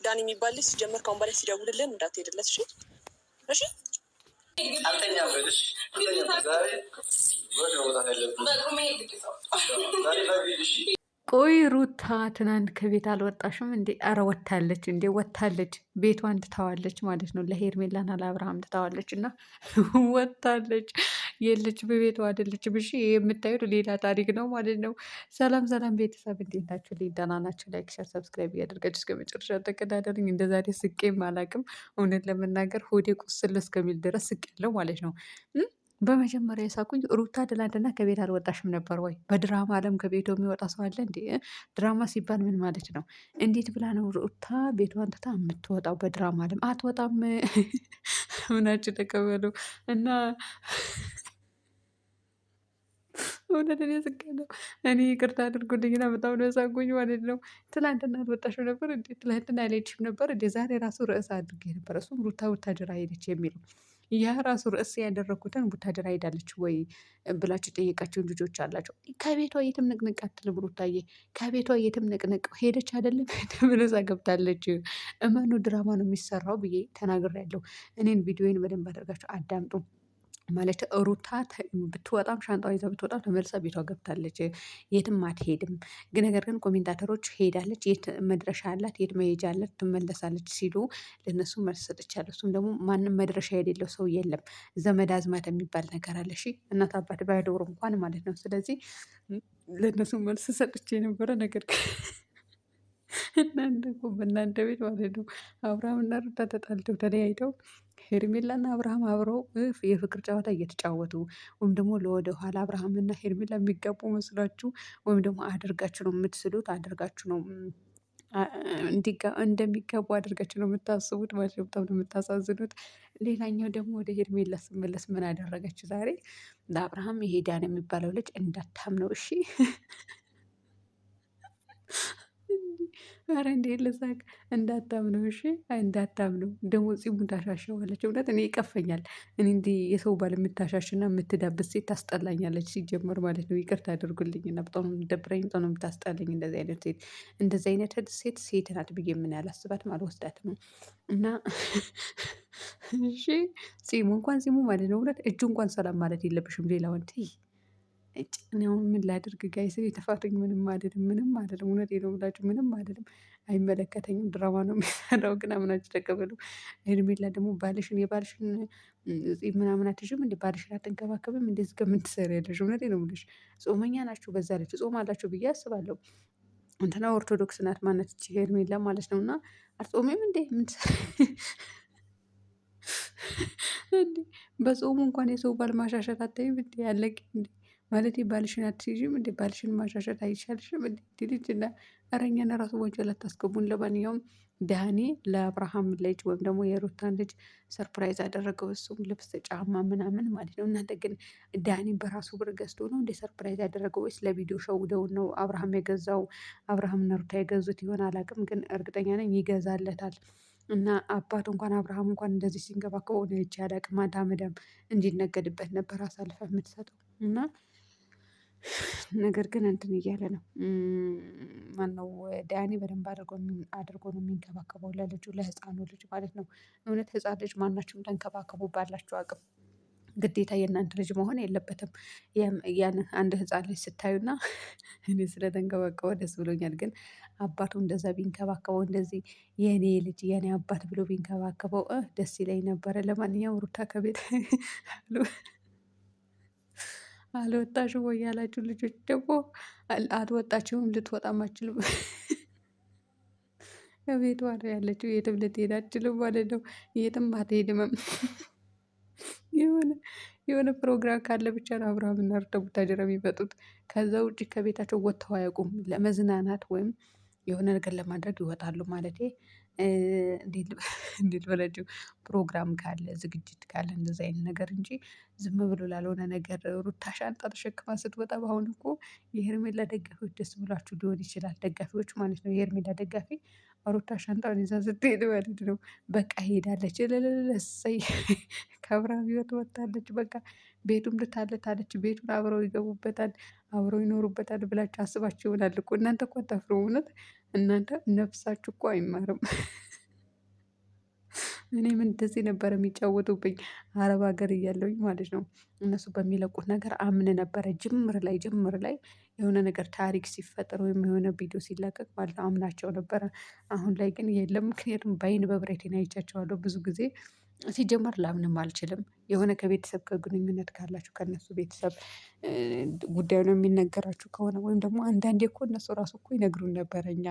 ዳን የሚባል ልጅ ሲጀመር ካሁን በላይ ሲደውልልን እንዳትሄድለት። እሺ እሺ። ቆይ ሩታ ትናንት ከቤት አልወጣሽም እንዴ? አረ ወታለች እንዴ? ወታለች፣ ቤቷን ትታዋለች ማለት ነው። ለሄርሜላና ለአብርሃም ትታዋለች እና ወታለች። የለች በቤቷ አይደለች። ብሽ የምታዩት ሌላ ታሪክ ነው ማለት ነው። ሰላም ሰላም ቤተሰብ እንዴት ናችሁ? ደህና ናችሁ? ላይክ ሸር ሰብስክራይብ እያደርጋችሁ እስከ መጨረሻ ተከታተሉኝ። እንደዛሬ ስቄም አላቅም። እውነት ለመናገር ሆዴ ቁስል እስከሚል ድረስ ስቅ ያለው ማለት ነው። በመጀመሪያ የሳቁኝ ሩታ ትላንትና ከቤት አልወጣሽም ነበር ወይ? በድራማ ዓለም ከቤቱ የሚወጣ ሰው አለ እንዴ? ድራማ ሲባል ምን ማለት ነው? እንዴት ብላ ነው ሩታ ቤቷን ትታ የምትወጣው? በድራማ ዓለም አትወጣም። ምናችን ተቀበሉ እና እውነት እኔ ስቄያለሁ። እኔ ይቅርታ አድርጉልኝና በጣም ነው የሳቁኝ ማለት ነው። ትላንትና አልወጣሽም ነበር እንዴ? ትላንትና አልሄድሽም ነበር እንዴ? ዛሬ ራሱ ርዕስ አድርጌ ነበር። እሱም ሩታ ቡታጅራ ሄደች የሚለው ያ ራሱ ርዕስ ያደረግኩትን ቡታጅራ ሄዳለች ወይ ብላችሁ ጠየቃችሁን ልጆች አላቸው። ከቤቷ የትም ንቅንቅ አትልም ሩታዬ፣ ከቤቷ የትም ንቅንቅ ሄደች አይደለም ተመልሳ ገብታለች። እመኑ ድራማ ነው የሚሰራው ብዬ ተናግሬያለሁ። እኔን ቪዲዮን በደንብ አድርጋችሁ አዳምጡ። ማለት ሩታ ብትወጣም ሻንጣው ይዛ ብትወጣም ተመልሳ ቤቷ ገብታለች። የትም አትሄድም። ግን ነገር ግን ኮሜንታተሮች ሄዳለች፣ የት መድረሻ አላት፣ የት መሄጃ አላት፣ ትመለሳለች ሲሉ ለእነሱ መልስ ሰጥቻለሁ። እሱም ደግሞ ማንም መድረሻ የሌለው ሰው የለም። ዘመድ አዝማት የሚባል ነገር አለ። እሺ እናት አባት ባይኖሩ እንኳን ማለት ነው። ስለዚህ ለእነሱ መልስ ሰጥቼ የነበረ ነገር ግን እናንተ እኮ በእናንተ ቤት ማለት ነው አብርሃምና ሩታ ተጣልተው ተለያይተው ሄርሜላና አብርሃም አብረው የፍቅር ጨዋታ እየተጫወቱ ወይም ደግሞ ለወደ ኋላ አብርሃምና ሄርሜላ የሚጋቡ መስሏችሁ ወይም ደግሞ አድርጋችሁ ነው የምትስሉት፣ አድርጋችሁ ነው እንደሚጋቡ አድርጋችሁ ነው የምታስቡት ማለት ነው። በጣም ነው የምታሳዝኑት። ሌላኛው ደግሞ ወደ ሄርሜላ ስመለስ ምን አደረገች ዛሬ? ለአብርሃም ይሄ ዳን የሚባለው ልጅ እንዳታምነው እሺ። ኧረ እንዴት ልሳቅ? እንዳታምነው እሺ፣ እንዳታምነው። ደግሞ ጺሙን ታሻሸዋለች። እውነት እኔ ይቀፈኛል። እኔ እንዲህ የሰው ባል የምታሻሽና የምትዳብስ ሴት ታስጠላኛለች ሲጀመር ማለት ነው። ይቅርታ አድርጉልኝና በጣም ነው የምትደብረኝ፣ በጣም ነው የምታስጠላኝ እንደዚህ አይነት ሴት። እንደዚህ አይነት ሴት ሴት ናት ብዬ ምን አላስባትም፣ አልወስዳትም። እና እሺ ጺሙ እንኳን ጺሙ ማለት ነው እውነት እጁ እንኳን ሰላም ማለት የለብሽም ሌላ ወንድ እኔ አሁን ምን ላድርግ ጋይስ? የተፋቱኝ ምንም አይደለም፣ ምንም አይደለም። እውነቴን ነው የምላችሁ ምንም አይደለም። አይመለከተኝም። ድራማ ነው የሚሰራው። ግን አምናችሁ ተቀበሉ። ሄርሜላ ደግሞ የባልሽን ምናምን አትይዥም እንዴ? ባልሽን አትንከባከብም? እንደዚህ ከምን ትሰሪያለሽ? እውነቴን ነው የምልሽ። ጾመኛ ናችሁ፣ በዛ ልጅ ጾም አላችሁ ብዬ አስባለሁ። እንትና ኦርቶዶክስ ናት ማነት እቺ ሄርሜላ ማለት ነው። እና አልጾሜም እንዴ? እንዴ በጾሙ እንኳን የሰው ባል ማሻሸት አታይም እንዴ? ያለቅ እንዴ ማለት ባልሽን አትይዥም እንዴ? ባልሽን ማሻሸት አይሻልሽም እንዴ? ልጅ እና ኧረ እኛን ራሱ ወንጀል አታስገቡን። ለማንኛውም ዳኒ ለአብርሃም ልጅ ወይም ደግሞ የሩታን ልጅ ሰርፕራይዝ አደረገው። እሱም ልብስ፣ ጫማ ምናምን ማለት ነው። እናንተ ግን ዳኒ በራሱ ብር ገዝቶ ነው እንደ ሰርፕራይዝ ያደረገው ወይስ ለቪዲዮ ሸውደውን ነው አብርሃም የገዛው? አብርሃምና ሩታ የገዙት ይሆን አላውቅም፣ ግን እርግጠኛ ነኝ ይገዛለታል። እና አባቱ እንኳን አብርሃም እንኳን እንደዚህ ሲንከባከበው ነው አይቼ አላውቅም። አዳመዳም እንዲነገድበት ነበር አሳልፈ የምትሰጠው እና ነገር ግን እንትን እያለ ነው። ማነው ዳኒ በደንብ አድርጎ ነው የሚንከባከበው ለልጁ ለህፃኑ ልጅ ማለት ነው። እውነት ህፃን ልጅ ማናችሁም ተንከባከቡ ባላችሁ አቅም። ግዴታ የእናንተ ልጅ መሆን የለበትም። ያን አንድ ህፃን ልጅ ስታዩና እኔ ስለተንከባከበው ደስ ብሎኛል። ግን አባቱ እንደዛ ቢንከባከበው እንደዚህ የኔ ልጅ የኔ አባት ብሎ ቢንከባከበው ደስ ይለኝ ነበረ። ለማንኛውም ሩታ ከቤት አልወጣሽም ወይ ያላችሁ ልጆች ደግሞ አልወጣችሁም፣ ልትወጣም አትችልም። ከቤቷ ነው ያለችው፣ የትም ልትሄድ አትችልም ማለት ነው። የትም አትሄድምም። የሆነ ፕሮግራም ካለ ብቻ ነው አብርሃምና ሩታ ቡታጅራ የሚመጡት። ከዛ ውጭ ከቤታቸው ወጥተው አያውቁም። ለመዝናናት ወይም የሆነ ነገር ለማድረግ ይወጣሉ ማለቴ እንዴት በላቸው ፕሮግራም ካለ ዝግጅት ካለ እንደዚ አይነት ነገር እንጂ ዝም ብሎ ላልሆነ ነገር ሩታ ሻንጣ ተሸክማ ስትወጣ። በአሁኑ እኮ የሄርሜላ ደጋፊዎች ደስ ብሏችሁ ሊሆን ይችላል። ደጋፊዎች ማለት ነው። የሄርሜላ ደጋፊ ሩታ ሻንጣውን ይዛ ስትሄድ ማለት ነው። በቃ ሄዳለች እልል እሰይ ከአብርሃም ህይወት ወጥታለች። በቃ ቤቱም ልታለታለች። ቤቱን አብረው ይገቡበታል፣ አብረው ይኖሩበታል ብላችሁ አስባችሁ ይሆናል እኮ። እናንተ እኮ አታፍሩም። እውነት እናንተ ነፍሳችሁ እኮ አይማርም። እኔም እንደዚህ ነበር የሚጫወቱብኝ አረብ ሀገር እያለሁኝ ማለት ነው። እነሱ በሚለቁት ነገር አምን ነበረ ጅምር ላይ የሆነ ነገር ታሪክ ሲፈጠር ወይም የሆነ ቪዲዮ ሲለቀቅ ማለት ነው አምናቸው ነበረ። አሁን ላይ ግን የለም ምክንያቱም በአይን በብረቴን አይቻቸዋለሁ ብዙ ጊዜ። ሲጀመር ላምንም አልችልም የሆነ ከቤተሰብ ከግንኙነት ካላችሁ ከእነሱ ቤተሰብ ጉዳዩን የሚነገራችሁ ከሆነ ወይም ደግሞ አንዳንዴ እኮ እነሱ ራሱ እኮ ይነግሩን ነበረ እኛ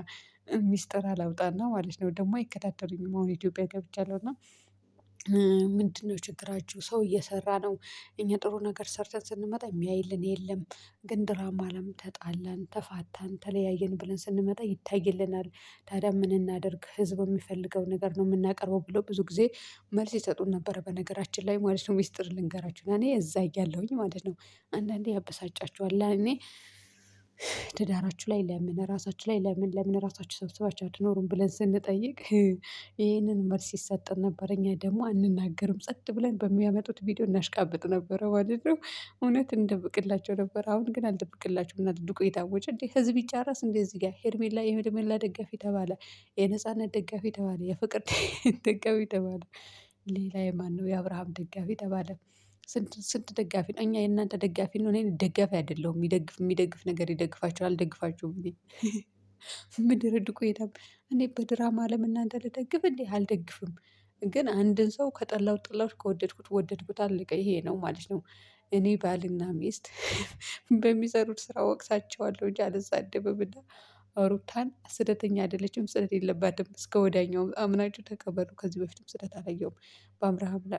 ሚስጥር አላውጣና ማለት ነው። ደግሞ አይከታተሉኝም አሁን ኢትዮጵያ ገብቻለሁ እና ምንድነው ችግራችሁ? ሰው እየሰራ ነው። እኛ ጥሩ ነገር ሰርተን ስንመጣ የሚያይልን የለም። ግን ድራማ ለም ተጣላን ተፋታን ተለያየን ብለን ስንመጣ ይታይልናል። ታዲያ ምን እናድርግ? ህዝብ የሚፈልገው ነገር ነው የምናቀርበው ብለው ብዙ ጊዜ መልስ ይሰጡን ነበረ በነገራችን ላይ ማለት ነው። ሚስጥር ልንገራችሁ እኔ እዛ እያለሁኝ ማለት ነው። አንዳንዴ ያበሳጫችኋል እኔ ትዳራችሁ ላይ ለምን ራሳችሁ ላይ ለምን ራሳችሁ ሰብስባችሁ አትኖሩም ብለን ስንጠይቅ ይሄንን መልስ ይሰጠን ነበር። እኛ ደግሞ አንናገርም ጸጥ ብለን በሚያመጡት ቪዲዮ እናሽቃብጥ ነበረ ማለት ነው። እውነት እንደብቅላቸው ነበር። አሁን ግን አልደብቅላችሁም እና ዱቄታ ወጭ እንዴ ህዝብ ይጫረስ እንዴ እዚህ ጋር የሄርሜላ ደጋፊ ተባለ። የነጻነት ደጋፊ ተባለ የፍቅር ደጋፊ ተባለ። ሌላ የማነው የአብርሃም ደጋፊ ተባለ። ስንት ደጋፊ ነው? እኛ የእናንተ ደጋፊ ነው። እኔ ደጋፊ አይደለሁም የሚደግፍ ነገር ይደግፋችኋል አልደግፋችሁም እኔ ምድር ዱቄታም እኔ በድራማ አለም እናንተ ልደግፍ እንዴ አልደግፍም። ግን አንድን ሰው ከጠላሁት ጠላሁት ከወደድኩት ወደድኩት አለቀ ይሄ ነው ማለት ነው። እኔ ባልና ሚስት በሚሰሩት ስራ እወቅሳቸዋለሁ እንጂ አልሳደብምና። ሩታን ስህተተኛ አይደለችም ስህተት የለባትም እስከ ወዲያኛው አምናችሁ ተቀበሉ ከዚህ በፊትም ስህተት አላየሁም።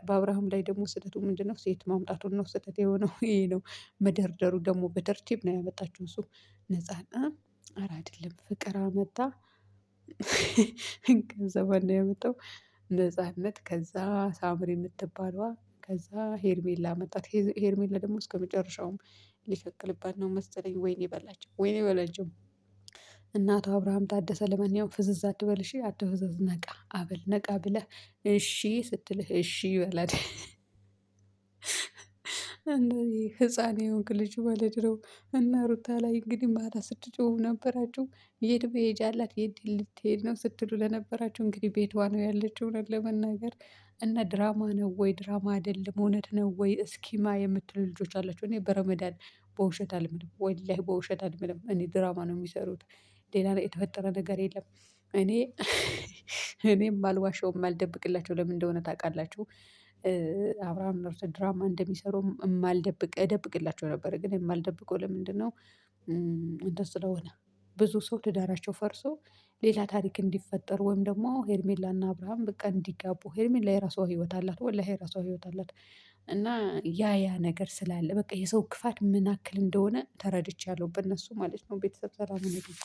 በአብርሃም ላይ ደግሞ ስህተቱ ምንድነው? ሴት ማምጣቱን ነው ስህተት የሆነው ይሄ ነው። መደርደሩ ደግሞ በተርቲብ ነው ያመጣችው እሱ ነፃ ኧረ አይደለም ፍቅር አመጣ። ከዛ ማነው ያመጣው? ነጻነት ከዛ ሳምሪ የምትባለዋ ከዛ ሄርሜላ መጣት ሄርሜላ ደግሞ እስከመጨረሻውም ሊቀቅልባት ነው መሰለኝ ወይኔ በላቸው ወይኔ በላቸው። እናቱ አብርሃም ታደሰ ለማንኛውም ፍዝዝ አትበል እሺ አትፍዘዝ ነቃ አበል ነቃ ብለህ እሺ ስትልህ እሺ በል። እንደዚህ ህፃን የሆንክ ልጅ ማለት ነው። እና ሩታ ላይ እንግዲህ ማታ ስትጮሁ ነበራችሁ። የት መሄጃ አላት የት ልትሄድ ነው ስትሉ ለነበራችሁ እንግዲህ ቤቷ ነው ያለችው እውነት ለመናገር። እና ድራማ ነው ወይ ድራማ አይደለም እውነት ነው ወይ እስኪማ የምትሉ ልጆች አላችሁ። እኔ በረመዳን በውሸት አልምልም ወላሂ በውሸት አልምልም እኔ ድራማ ነው የሚሰሩት። ሌላ የተፈጠረ ነገር የለም። እኔ እኔም አልዋሸውም የማልደብቅላቸው ለምን እንደሆነ ታውቃላችሁ? አብርሃም ሩታ ድራማ እንደሚሰሩ እደብቅላቸው ነበር ግን የማልደብቀው ለምንድነው? እንትን ስለሆነ ብዙ ሰው ትዳራቸው ፈርሶ ሌላ ታሪክ እንዲፈጠር ወይም ደግሞ ሄርሜላና አብርሃም በቃ እንዲጋቡ ሄርሜላ የራሷ ህይወት አላት ወላሂ የራሷ ህይወት አላት። እና ያ ነገር ስላለ በቃ የሰው ክፋት ምን ያክል እንደሆነ ተረድቻለሁ በእነሱ ማለት ነው። ቤተሰብ ሰላም ሁኑልኝ